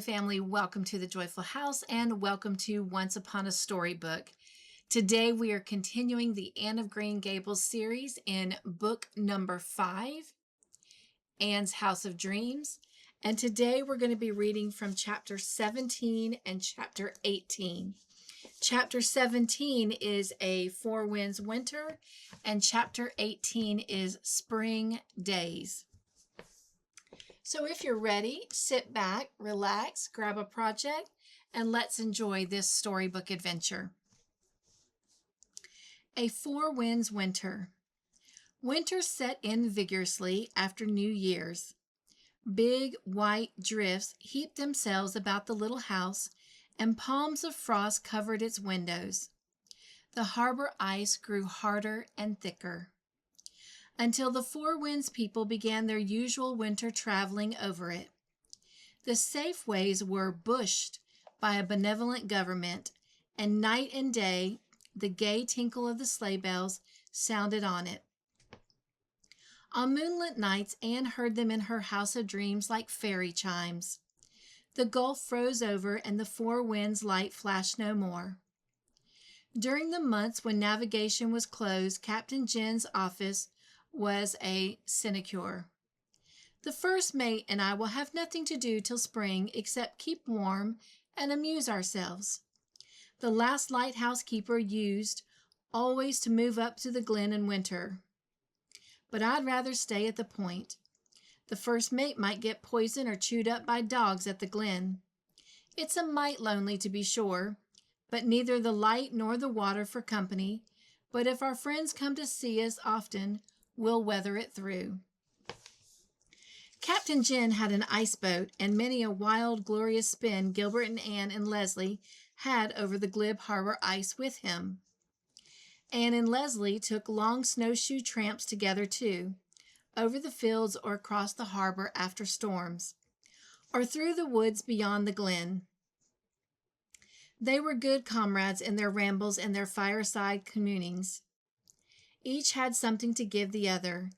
Joy family, welcome to the Joyful House and welcome to Once Upon a Storybook. Today we are continuing the Anne of Green Gables series in book number 5, Anne's House of Dreams. And today we're going to be reading from chapter 17 and chapter 18. Chapter 17 is a Four Winds Winter and chapter 18 is Spring Days. So if you're ready, sit back, relax, grab a project, and let's enjoy this storybook adventure. A Four Winds Winter. Winter set in vigorously after New Year's. Big white drifts heaped themselves about the little house, and palms of frost covered its windows. The harbor ice grew harder and thicker, until the Four Winds people began their usual winter traveling over it. The safe ways were bushed by a benevolent government, and night and day the gay tinkle of the sleigh bells sounded on it. On moonlit nights, Anne heard them in her house of dreams like fairy chimes. The gulf froze over, and the Four Winds light flashed no more. During the months when navigation was closed, Captain Jen's office was a sinecure. The first mate and I will have nothing to do till spring except keep warm and amuse ourselves. The last lighthouse keeper used always to move up to the glen in winter. But I'd rather stay at the point. The first mate might get poisoned or chewed up by dogs at the glen. It's a mite lonely, to be sure, but neither the light nor the water for company. But if our friends come to see us often, we'll weather it through. Captain Jen had an ice boat, and many a wild, glorious spin Gilbert and Anne and Leslie had over the glib harbor ice with him. Anne and Leslie took long snowshoe tramps together, too, over the fields or across the harbor after storms, or through the woods beyond the glen. They were good comrades in their rambles and their fireside communings. Each had something to give the other.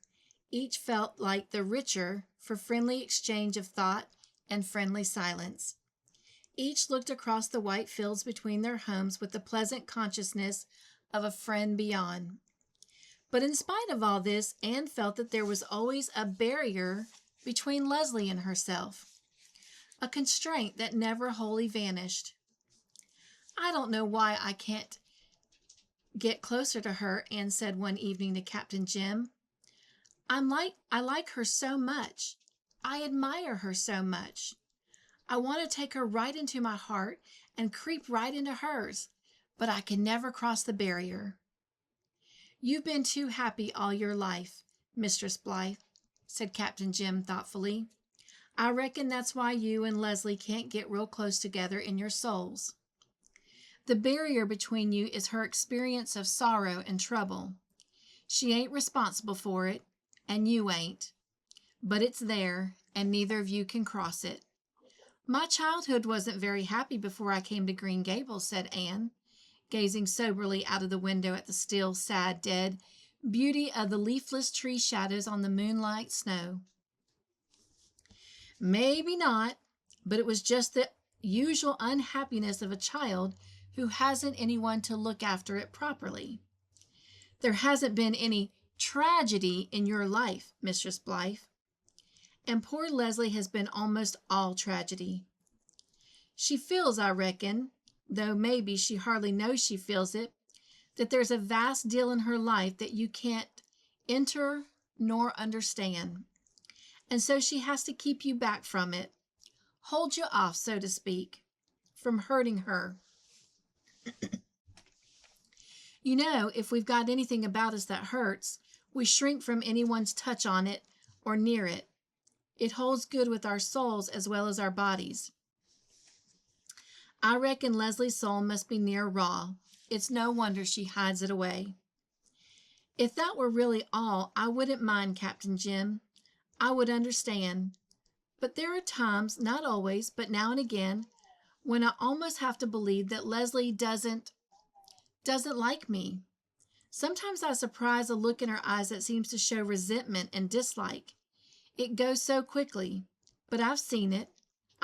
Each felt like the richer for friendly exchange of thought and friendly silence. Each looked across the white fields between their homes with the pleasant consciousness of a friend beyond. But in spite of all this, Anne felt that there was always a barrier between Leslie and herself, a constraint that never wholly vanished. "I don't know why I can't get closer to her," Anne said one evening to Captain Jim. I like her so much. I admire her so much. I want to take her right into my heart and creep right into hers, but I can never cross the barrier. "You've been too happy all your life, Mistress Blythe," said Captain Jim thoughtfully. "I reckon that's why you and Leslie can't get real close together in your souls. The barrier between you is her experience of sorrow and trouble. She ain't responsible for it, and you ain't. But it's there, and neither of you can cross it." "My childhood wasn't very happy before I came to Green Gables," said Anne, gazing soberly out of the window at the still, sad, dead beauty of the leafless tree shadows on the moonlight snow. "Maybe not, but it was just the usual unhappiness of a child who hasn't anyone to look after it properly. There hasn't been any tragedy in your life, Mistress Blythe. And poor Leslie has been almost all tragedy. She feels, I reckon, though maybe she hardly knows she feels it, that there's a vast deal in her life that you can't enter nor understand. And so she has to keep you back from it, hold you off, so to speak, from hurting her. You know, if we've got anything about us that hurts, we shrink from anyone's touch on it or near it. It holds good with our souls as well as our bodies. I reckon Leslie's soul must be near raw. It's no wonder she hides it away. If that were really all, I wouldn't mind, Captain Jim. I would understand. But there are times, not always, but now and again, when I almost have to believe that Leslie doesn't like me. Sometimes I surprise a look in her eyes that seems to show resentment and dislike. It goes so quickly, but I've seen it.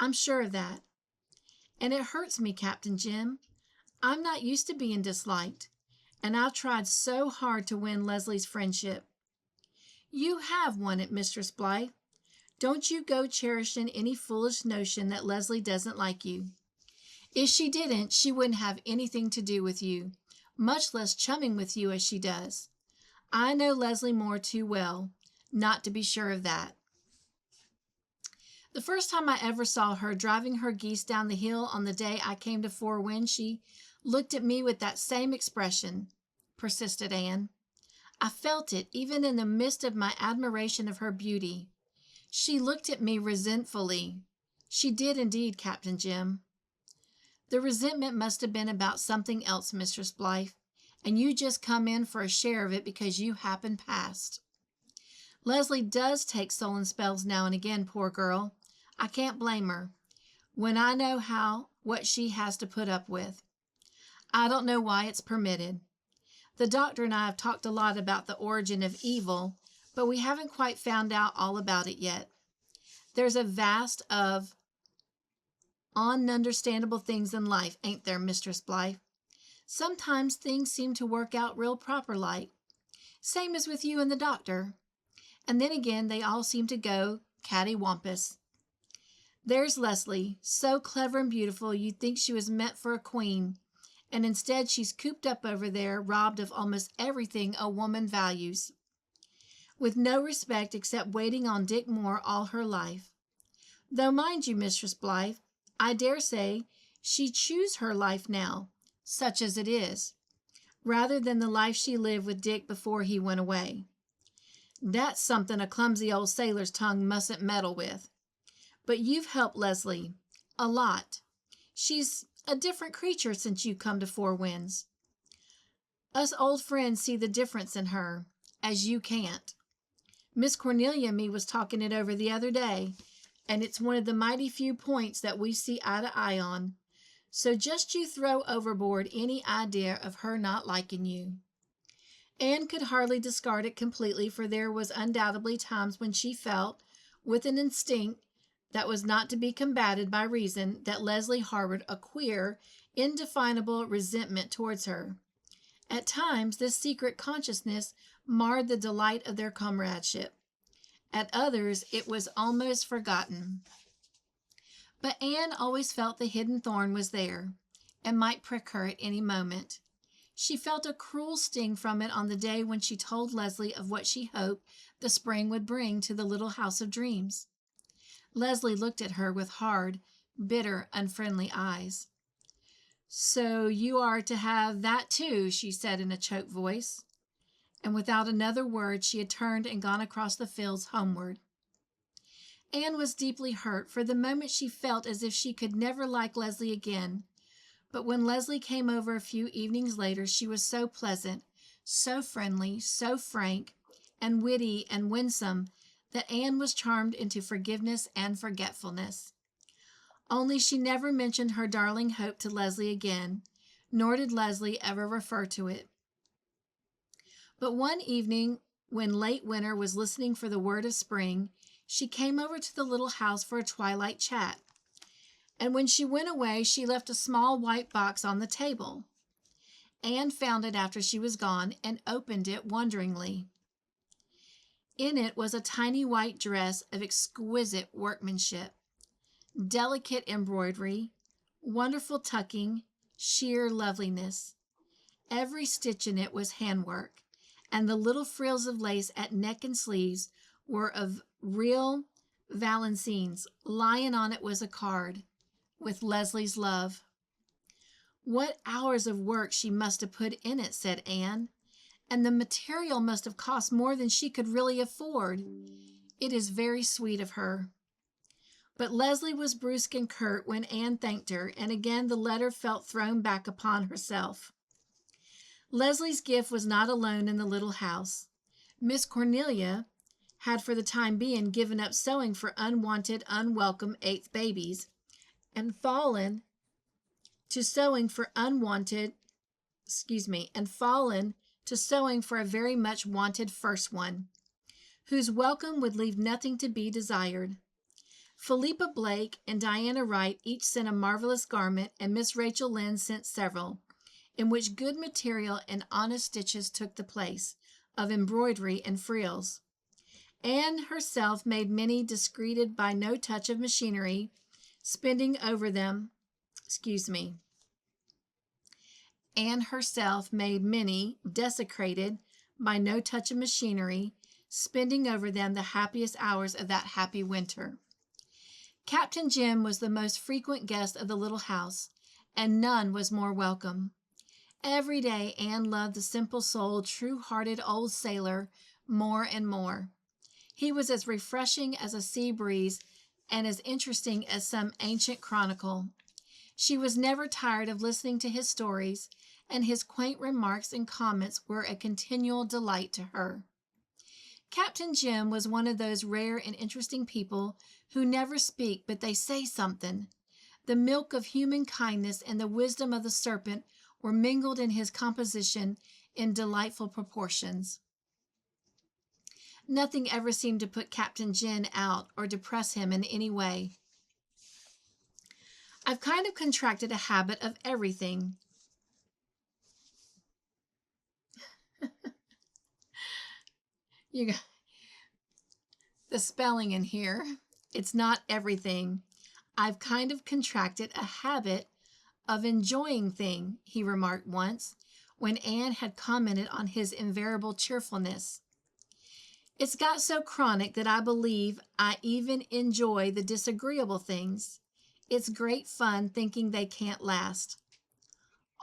I'm sure of that. And it hurts me, Captain Jim. I'm not used to being disliked, and I've tried so hard to win Leslie's friendship. You have won it, Mistress Blythe. Don't you go cherishing any foolish notion that Leslie doesn't like you. If she didn't, she wouldn't have anything to do with you, much less chumming with you as she does. I know Leslie Moore too well not to be sure of that. The first time I ever saw her driving her geese down the hill on the day I came to Four Winds, she looked at me with that same expression, persisted Anne. I felt it even in the midst of my admiration of her beauty. She looked at me resentfully. She did indeed, Captain Jim. The resentment must have been about something else, Mistress Blythe, and you just come in for a share of it because you happened past. Leslie does take sullen spells now and again, poor girl. I can't blame her, when I know what she has to put up with. I don't know why it's permitted. The doctor and I have talked a lot about the origin of evil, but we haven't quite found out all about it yet. There's a vast of ununderstandable things in life, ain't there, Mistress Blythe? Sometimes things seem to work out real proper like, same as with you and the doctor. And then again, they all seem to go cattywampus. There's Leslie, so clever and beautiful you'd think she was meant for a queen, and instead she's cooped up over there, robbed of almost everything a woman values, with no respect except waiting on Dick Moore all her life. Though, mind you, Mistress Blythe, I dare say she'd choose her life now, such as it is, rather than the life she lived with Dick before he went away. That's something a clumsy old sailor's tongue mustn't meddle with. But you've helped Leslie a lot. She's a different creature since you come to Four Winds. Us old friends see the difference in her, as you can't. Miss Cornelia and me was talking it over the other day, and it's one of the mighty few points that we see eye to eye on. So just you throw overboard any idea of her not liking you. Anne could hardly discard it completely, for there was undoubtedly times when she felt, with an instinct that was not to be combated by reason, that Leslie harbored a queer, indefinable resentment towards her. At times, this secret consciousness marred the delight of their comradeship. At others, it was almost forgotten. But Anne always felt the hidden thorn was there, and might prick her at any moment. She felt a cruel sting from it on the day when she told Leslie of what she hoped the spring would bring to the little house of dreams. Leslie looked at her with hard, bitter, unfriendly eyes. "So you are to have that too," she said in a choked voice. And without another word, she had turned and gone across the fields homeward. Anne was deeply hurt. For the moment she felt as if she could never like Leslie again. But when Leslie came over a few evenings later, she was so pleasant, so friendly, so frank, and witty and winsome, that Anne was charmed into forgiveness and forgetfulness. Only she never mentioned her darling hope to Leslie again, nor did Leslie ever refer to it. But one evening, when late winter was listening for the word of spring, she came over to the little house for a twilight chat. And when she went away, she left a small white box on the table. Anne found it after she was gone and opened it wonderingly. In it was a tiny white dress of exquisite workmanship, delicate embroidery, wonderful tucking, sheer loveliness. Every stitch in it was handwork, and the little frills of lace at neck and sleeves were of real Valenciennes. Lying on it was a card, "With Leslie's love." "What hours of work she must have put in it," said Anne. "And the material must have cost more than she could really afford. It is very sweet of her." But Leslie was brusque and curt when Anne thanked her, and again the letter felt thrown back upon herself. Leslie's gift was not alone in the little house. Miss Cornelia had for the time being given up sewing for unwanted, unwelcome eighth babies, and fallen to sewing for a very much wanted first one, whose welcome would leave nothing to be desired. Philippa Blake and Diana Wright each sent a marvelous garment, and Miss Rachel Lynde sent several, in which good material and honest stitches took the place of embroidery and frills. Anne herself made many discreted by no touch of machinery, spending over them, Anne herself made many desecrated by no touch of machinery, spending over them the happiest hours of that happy winter. Captain Jim was the most frequent guest of the little house, and none was more welcome. Every day Anne loved the simple-souled, true-hearted old sailor more and more. He was as refreshing as a sea breeze and as interesting as some ancient chronicle. She was never tired of listening to his stories, and his quaint remarks and comments were a continual delight to her. Captain Jim was one of those rare and interesting people who never speak, but they say something. The milk of human kindness and the wisdom of the serpent were mingled in his composition in delightful proportions. Nothing ever seemed to put Captain Jim out or depress him in any way. I've kind of contracted a habit of everything. You got the spelling in here. It's not everything. I've kind of contracted a habit of enjoying things, he remarked once, when Anne had commented on his invariable cheerfulness. It's got so chronic that I believe I even enjoy the disagreeable things. It's great fun thinking they can't last.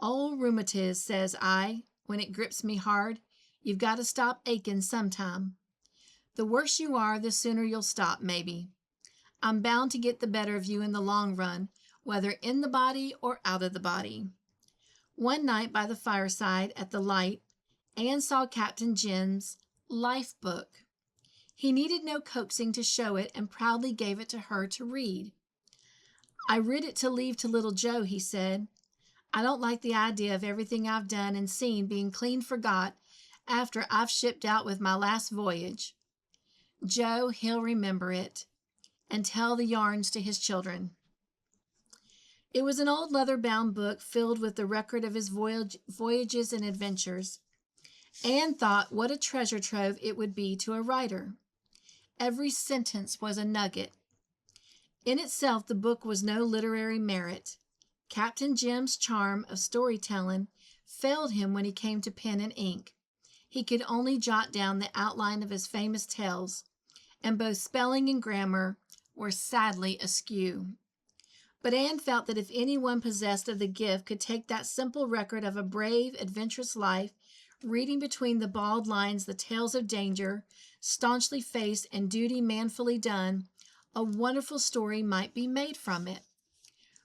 Old rheumatiz, says I, when it grips me hard. You've got to stop aching sometime. The worse you are, the sooner you'll stop, maybe. I'm bound to get the better of you in the long run, whether in the body or out of the body. One night by the fireside at the light, Anne saw Captain Jim's life book. He needed no coaxing to show it and proudly gave it to her to read. I writ it to leave to little Joe, he said. I don't like the idea of everything I've done and seen being clean forgot after I've shipped out with my last voyage. Joe, he'll remember it and tell the yarns to his children. It was an old leather-bound book filled with the record of his voyages and adventures. Anne thought what a treasure trove it would be to a writer. Every sentence was a nugget. In itself, the book was no literary merit. Captain Jim's charm of storytelling failed him when he came to pen and ink. He could only jot down the outline of his famous tales, and both spelling and grammar were sadly askew. But Anne felt that if anyone possessed of the gift could take that simple record of a brave, adventurous life, reading between the bald lines the tales of danger, staunchly faced and duty manfully done, a wonderful story might be made from it.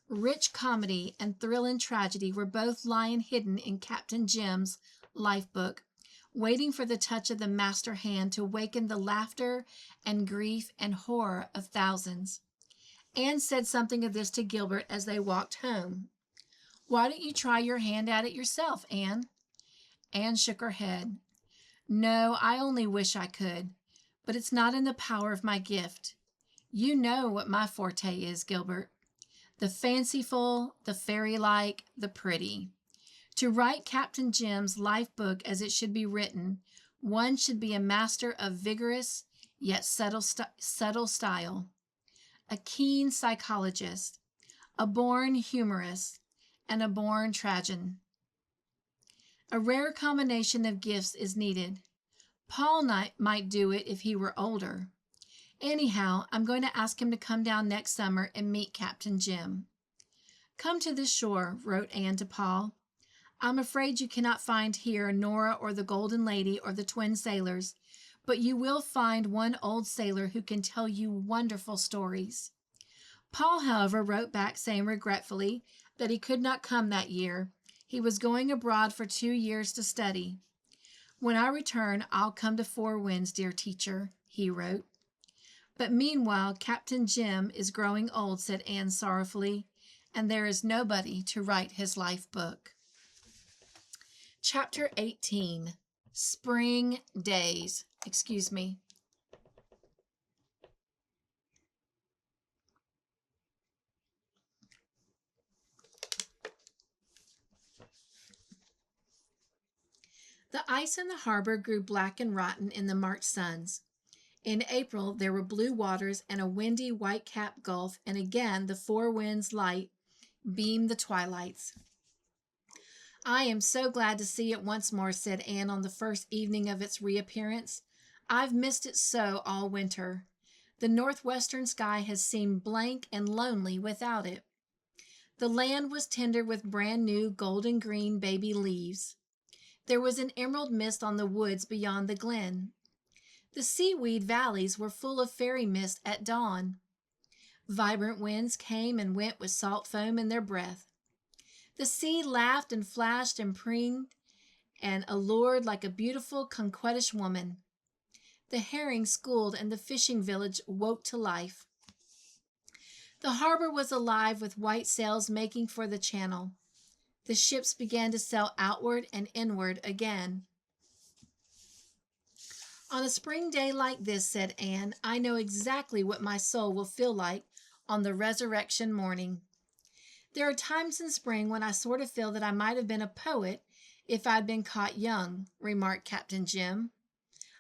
Rich comedy and thrilling tragedy were both lying hidden in Captain Jim's life book, waiting for the touch of the master hand to waken the laughter and grief and horror of thousands. Anne said something of this to Gilbert as they walked home. Why don't you try your hand at it yourself, Anne? Anne shook her head. No, I only wish I could, but it's not in the power of my gift. You know what my forte is, Gilbert. The fanciful, the fairy-like, the pretty. To write Captain Jim's life book as it should be written, one should be a master of vigorous yet subtle style, a keen psychologist, a born humorist, and a born tragedian. A rare combination of gifts is needed. Paul might do it if he were older. Anyhow, I'm going to ask him to come down next summer and meet Captain Jim. Come to this shore, wrote Anne to Paul. I'm afraid you cannot find here Nora or the Golden Lady or the Twin Sailors, but you will find one old sailor who can tell you wonderful stories. Paul, however, wrote back saying regretfully that he could not come that year. He was going abroad for 2 years to study. When I return, I'll come to Four Winds, dear teacher, he wrote. But meanwhile, Captain Jim is growing old, said Anne sorrowfully, and there is nobody to write his life book. Chapter 18, Spring Days. The ice in the harbor grew black and rotten in the March suns. In April, there were blue waters and a windy white-capped gulf, and again the four winds' light beamed the twilights. "I am so glad to see it once more," said Anne on the first evening of its reappearance. "I've missed it so all winter. The northwestern sky has seemed blank and lonely without it." The land was tender with brand new golden green baby leaves. There was an emerald mist on the woods beyond the glen. The seaweed valleys were full of fairy mist at dawn. Vibrant winds came and went with salt foam in their breath. The sea laughed and flashed and preened and allured like a beautiful coquettish woman. The herring schooled and the fishing village woke to life. The harbor was alive with white sails making for the channel. The ships began to sail outward and inward again. "On a spring day like this," said Anne, "I know exactly what my soul will feel like on the resurrection morning. There are times in spring when I sort of feel that I might have been a poet if I'd been caught young," remarked Captain Jim.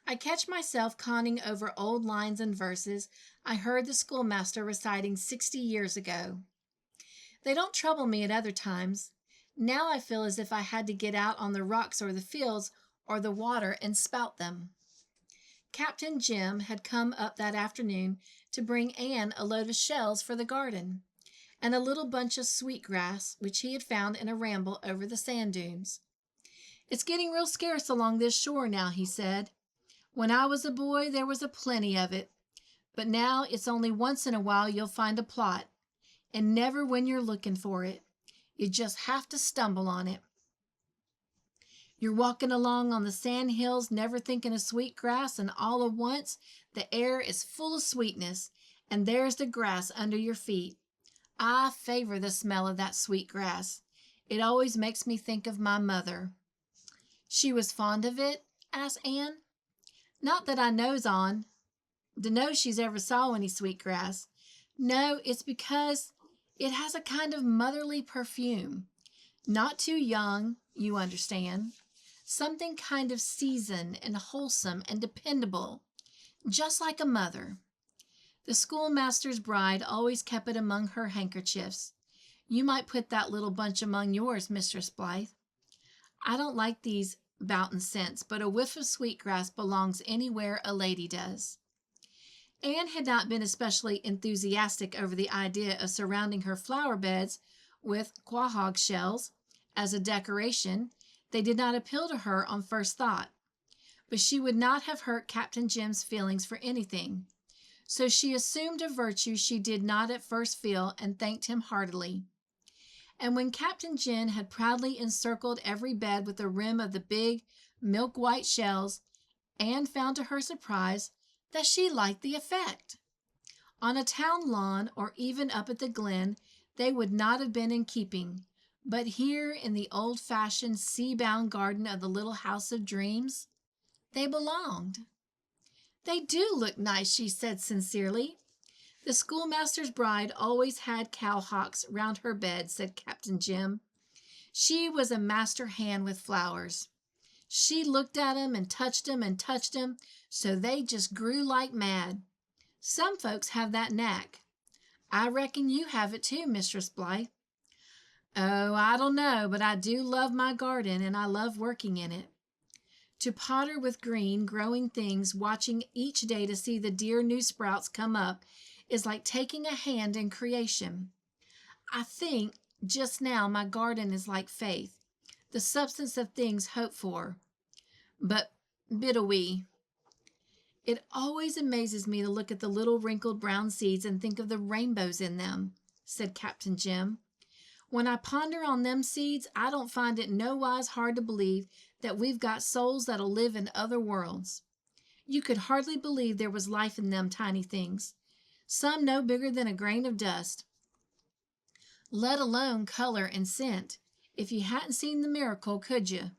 "I catch myself conning over old lines and verses I heard the schoolmaster reciting 60 years ago. They don't trouble me at other times. Now I feel as if I had to get out on the rocks or the fields or the water and spout them." Captain Jim had come up that afternoon to bring Anne a load of shells for the garden, and a little bunch of sweetgrass, which he had found in a ramble over the sand dunes. "It's getting real scarce along this shore now," he said. "When I was a boy there was a plenty of it, but now it's only once in a while you'll find a plot, and never when you're looking for it. You just have to stumble on it. You're walking along on the sand hills, never thinking of sweet grass, and all at once the air is full of sweetness, and there's the grass under your feet. I favor the smell of that sweet grass. It always makes me think of my mother." "She was fond of it?" asked Anne. "Not that I knows on. Dunno she's ever saw any sweet grass. No, it's because it has a kind of motherly perfume. Not too young, you understand. Something kind of seasoned and wholesome and dependable, just like a mother. The schoolmaster's bride always kept it among her handkerchiefs. You might put that little bunch among yours, Mistress Blythe. I don't like these Boughton scents, but a whiff of sweetgrass belongs anywhere a lady does." Anne had not been especially enthusiastic over the idea of surrounding her flower beds with quahog shells as a decoration. They did not appeal to her on first thought, but she would not have hurt Captain Jim's feelings for anything. So she assumed a virtue she did not at first feel and thanked him heartily. And when Captain Jim had proudly encircled every bed with a rim of the big milk-white shells, Anne found to her surprise that she liked the effect. On a town lawn or even up at the glen they would not have been in keeping, but here in the old-fashioned sea-bound garden of the little house of dreams they belonged. "They do look nice," she said sincerely. "The schoolmaster's bride always had cowhawks round her bed," said Captain Jim. "She was a master hand with flowers. She looked at 'em and touched 'em, so they just grew like mad. Some folks have that knack. I reckon you have it too, Mistress Blythe." "Oh, I don't know, but I do love my garden, and I love working in it. To potter with green, growing things, watching each day to see the dear new sprouts come up, is like taking a hand in creation. I think just now my garden is like faith, the substance of things hoped for, but bidowy. It always amazes me to look at the little wrinkled brown seeds and think of the rainbows in them," said Captain Jim. "When I ponder on them seeds, I don't find it nowise hard to believe that we've got souls that'll live in other worlds. You could hardly believe there was life in them tiny things, some no bigger than a grain of dust, let alone color and scent. If you hadn't seen the miracle, could you?"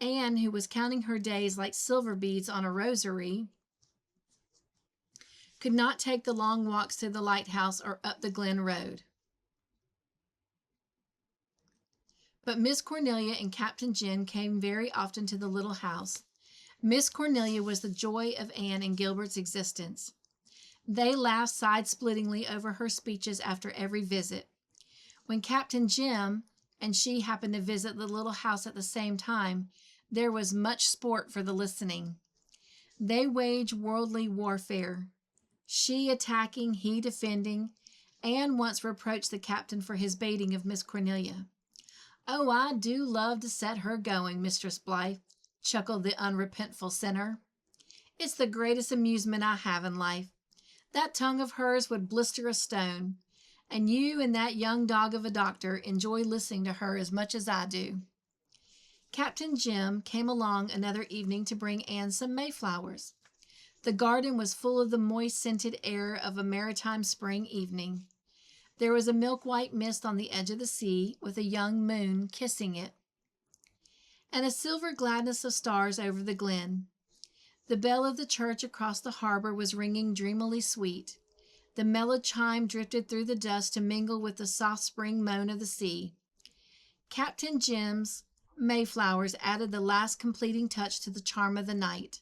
Anne, who was counting her days like silver beads on a rosary, could not take the long walks to the lighthouse or up the Glen Road. But Miss Cornelia and Captain Jim came very often to the little house. Miss Cornelia was the joy of Anne and Gilbert's existence. They laughed side-splittingly over her speeches after every visit. When Captain Jim and she happened to visit the little house at the same time, there was much sport for the listening. They waged worldly warfare, she attacking, he defending. Anne once reproached the captain for his baiting of Miss Cornelia. "Oh, I do love to set her going, Mistress Blythe," chuckled the unrepentful sinner. "It's the greatest amusement I have in life. That tongue of hers would blister a stone, and you and that young dog of a doctor enjoy listening to her as much as I do." Captain Jim came along another evening to bring Anne some Mayflowers. The garden was full of the moist, scented air of a maritime spring evening. There was a milk-white mist on the edge of the sea, with a young moon kissing it, and a silver gladness of stars over the glen. The bell of the church across the harbor was ringing dreamily sweet. The mellow chime drifted through the dust to mingle with the soft spring moan of the sea. Captain Jim's Mayflowers added the last completing touch to the charm of the night.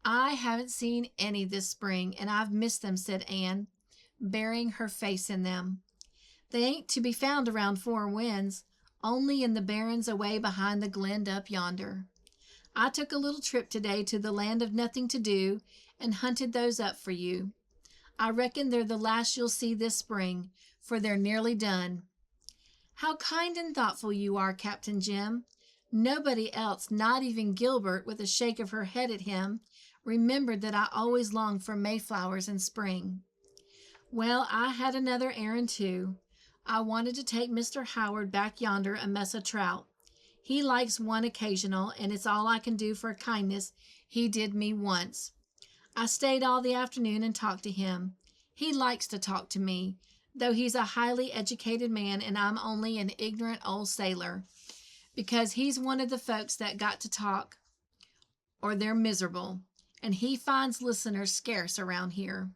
"I haven't seen any this spring, and I've missed them," said Anne, burying her face in them. "They ain't to be found around Four Winds, only in the barrens away behind the glen up yonder. I took a little trip today to the land of nothing to do and hunted those up for you. I reckon they're the last you'll see this spring, for they're nearly done." "How kind and thoughtful you are, Captain Jim. Nobody else, not even Gilbert, with a shake of her head at him, remembered that I always longed for Mayflowers in spring." "Well, I had another errand, too. I wanted to take Mr. Howard back yonder a mess of trout. He likes one occasional, and it's all I can do for a kindness he did me once. I stayed all the afternoon and talked to him. He likes to talk to me, though he's a highly educated man and I'm only an ignorant old sailor, because he's one of the folks that got to talk or they're miserable, and he finds listeners scarce around here.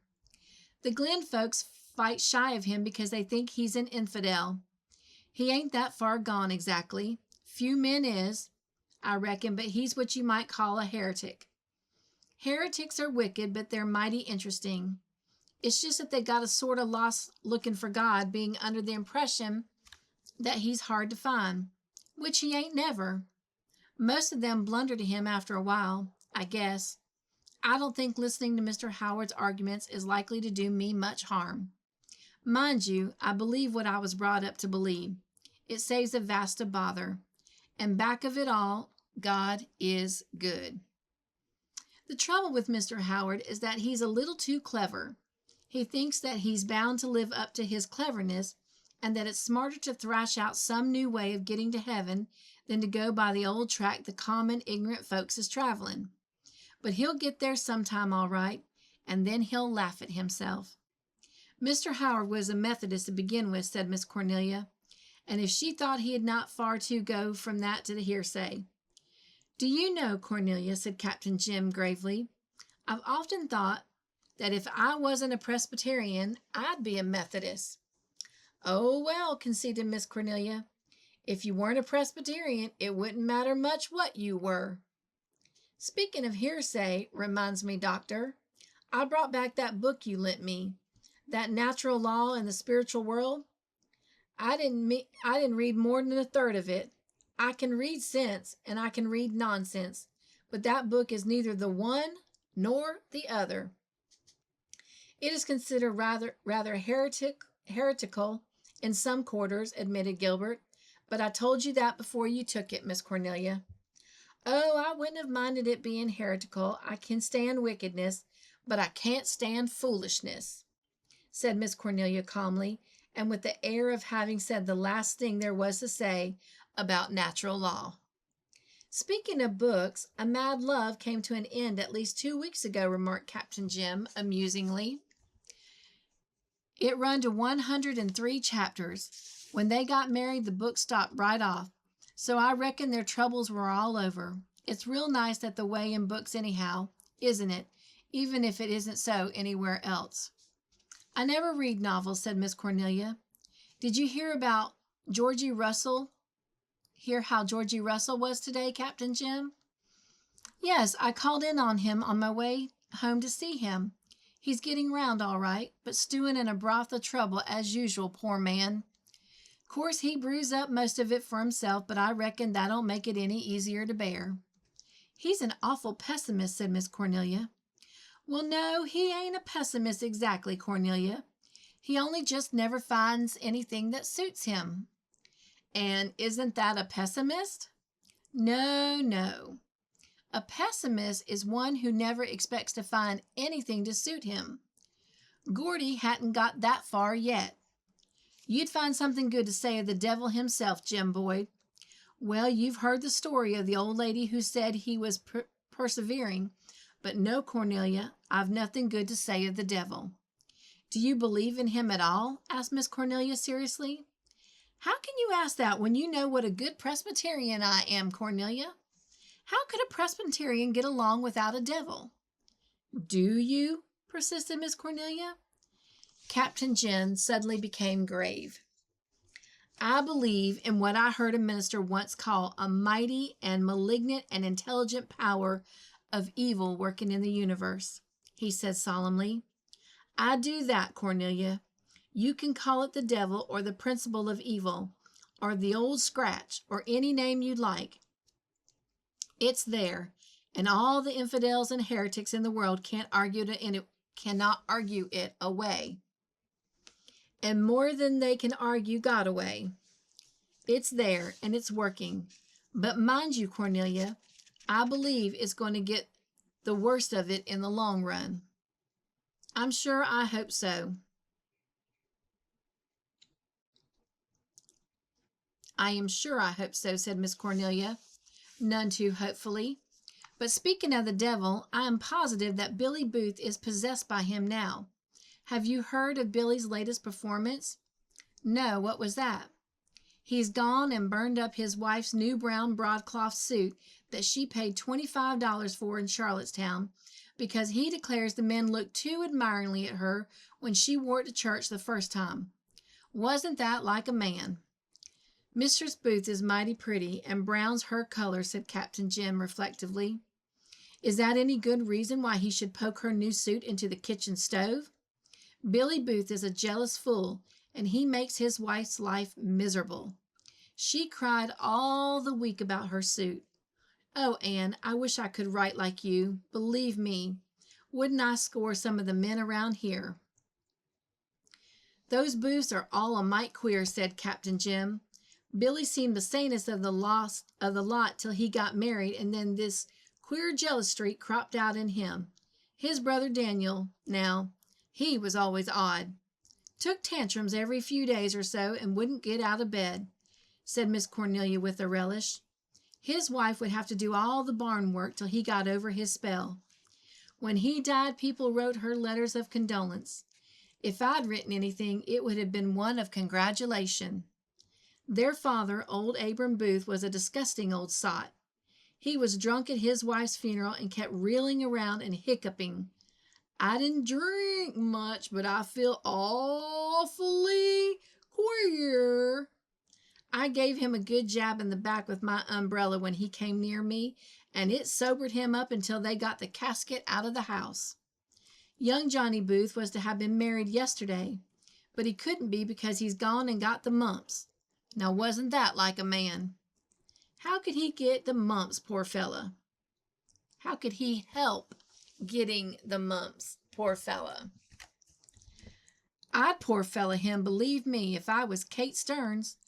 The Glen folks fight shy of him because they think he's an infidel. He ain't that far gone exactly. Few men is, I reckon, but he's what you might call a heretic. Heretics are wicked, but they're mighty interesting. It's just that they got a sort of lost looking for God, being under the impression that he's hard to find, which he ain't never. Most of them blunder to him after a while, I guess. I don't think listening to Mr. Howard's arguments is likely to do me much harm. Mind you, I believe what I was brought up to believe. It saves a vast of bother. And back of it all, God is good. The trouble with Mr. Howard is that he's a little too clever. He thinks that he's bound to live up to his cleverness, and that it's smarter to thrash out some new way of getting to heaven than to go by the old track the common ignorant folks is traveling. But he'll get there sometime all right, and then he'll laugh at himself. Mr. Howard was a Methodist to begin with, said Miss Cornelia, and if she thought he had not far to go from that to the hearsay. Do you know, Cornelia, said Captain Jim gravely, I've often thought that if I wasn't a Presbyterian, I'd be a Methodist. Oh, well, conceded Miss Cornelia, if you weren't a Presbyterian, it wouldn't matter much what you were. Speaking of hearsay, reminds me, Doctor, I brought back that book you lent me, that Natural Law in the Spiritual World. I didn't read more than a third of it. I can read sense and I can read nonsense, but that book is neither the one nor the other. It is considered rather heretical in some quarters, admitted Gilbert, but I told you that before you took it, Miss Cornelia. Oh, I wouldn't have minded it being heretical. I can stand wickedness, but I can't stand foolishness, said Miss Cornelia calmly, and with the air of having said the last thing there was to say about natural law. Speaking of books, A Mad Love came to an end at least 2 weeks ago, remarked Captain Jim amusingly. It run to 103 chapters. When they got married, the book stopped right off, so I reckon their troubles were all over. It's real nice that the way in books anyhow, isn't it, even if it isn't so anywhere else. I never read novels, said Miss Cornelia. Did you hear about Georgie Russell? hear how Georgie Russell was today, Captain Jim?" "Yes, I called in on him on my way home to see him. He's getting round all right, but stewing in a broth of trouble as usual, poor man. Course he brews up most of it for himself, but I reckon that don't make it any easier to bear." "He's an awful pessimist," said Miss Cornelia. "Well, no, he ain't a pessimist exactly, Cornelia. He only just never finds anything that suits him." "And isn't that a pessimist?" "No, no. A pessimist is one who never expects to find anything to suit him. Gordy hadn't got that far yet. You'd find something good to say of the devil himself, Jim Boyd. Well, you've heard the story of the old lady who said he was persevering, but no, Cornelia, I've nothing good to say of the devil." "Do you believe in him at all?" asked Miss Cornelia seriously. "How can you ask that when you know what a good Presbyterian I am, Cornelia? How could a Presbyterian get along without a devil?" "Do you?" persisted Miss Cornelia. Captain Jim suddenly became grave. "I believe in what I heard a minister once call a mighty and malignant and intelligent power of evil working in the universe," he said solemnly. "I do that, Cornelia. You can call it the devil or the principle of evil or the old scratch or any name you'd like. It's there, and all the infidels and heretics in the world cannot argue it away. And more than they can argue God away. It's there, and it's working. But mind you, Cornelia, I believe it's going to get the worst of it in the long run." "I'm sure I hope so." "I am sure I hope so," said Miss Cornelia, none too hopefully. "But speaking of the devil, I am positive that Billy Booth is possessed by him now. Have you heard of Billy's latest performance?" "No, what was that?" "He's gone and burned up his wife's new brown broadcloth suit that she paid $25 for in Charlottetown, because he declares the men looked too admiringly at her when she wore it to church the first time. Wasn't that like a man?" "Mistress Booth is mighty pretty, and brown's her color," said Captain Jim reflectively. "Is that any good reason why he should poke her new suit into the kitchen stove? Billy Booth is a jealous fool, and he makes his wife's life miserable. She cried all the week about her suit. Oh, Anne, I wish I could write like you. Believe me, wouldn't I score some of the men around here?" "Those Booths are all a mite queer," said Captain Jim. "Billy seemed the sanest of the lot till he got married, and then this queer jealous streak cropped out in him. His brother Daniel, now, he was always odd. Took tantrums every few days or so and wouldn't get out of bed," said Miss Cornelia with a relish. "His wife would have to do all the barn work till he got over his spell. When he died, people wrote her letters of condolence. If I'd written anything, it would have been one of congratulation. Their father, old Abram Booth, was a disgusting old sot. He was drunk at his wife's funeral and kept reeling around and hiccuping. 'I didn't drink much, but I feel awfully queer.' I gave him a good jab in the back with my umbrella when he came near me, and it sobered him up until they got the casket out of the house. Young Johnny Booth was to have been married yesterday, but he couldn't be because he's gone and got the mumps. Now, wasn't that like a man? How could he get the mumps, poor fella? How could he help getting the mumps, poor fella? I'd poor fella him, believe me, if I was Kate Stearns.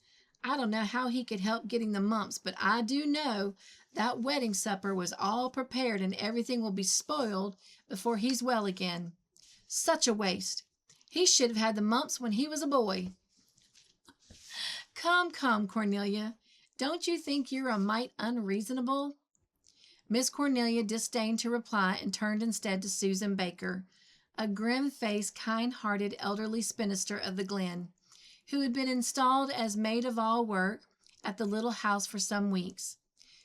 I don't know how he could help getting the mumps, but I do know that wedding supper was all prepared and everything will be spoiled before he's well again. Such a waste. He should have had the mumps when he was a boy." Come, Cornelia. Don't you think you're a mite unreasonable?" Miss Cornelia disdained to reply and turned instead to Susan Baker, a grim-faced, kind-hearted elderly spinster of the Glen, who had been installed as maid-of-all-work at the little house for some weeks.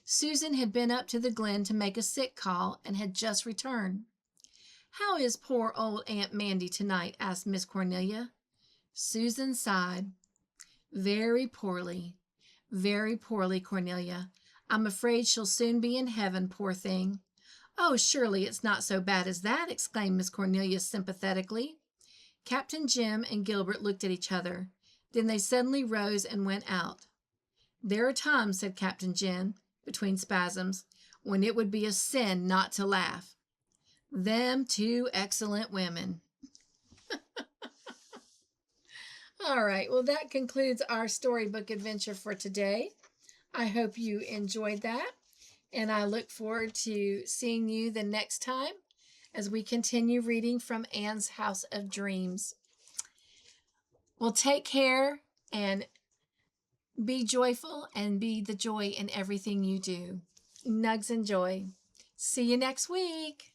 Susan had been up to the Glen to make a sick call and had just returned. "How is poor old Aunt Mandy tonight?" asked Miss Cornelia. Susan sighed. "Very poorly. Very poorly, Cornelia. I'm afraid she'll soon be in heaven, poor thing. Oh, surely it's not so bad as that, exclaimed Miss Cornelia sympathetically. Captain Jim and Gilbert looked at each other. Then they suddenly rose and went out. There are times, said Captain Jim, between spasms, when it would be a sin not to laugh. Them two excellent women. All right, well, that concludes our storybook adventure for today. I hope you enjoyed that, and I look forward to seeing you the next time as we continue reading from Anne's House of Dreams. Well, take care and be joyful and be the joy in everything you do. Nugs and joy. See you next week.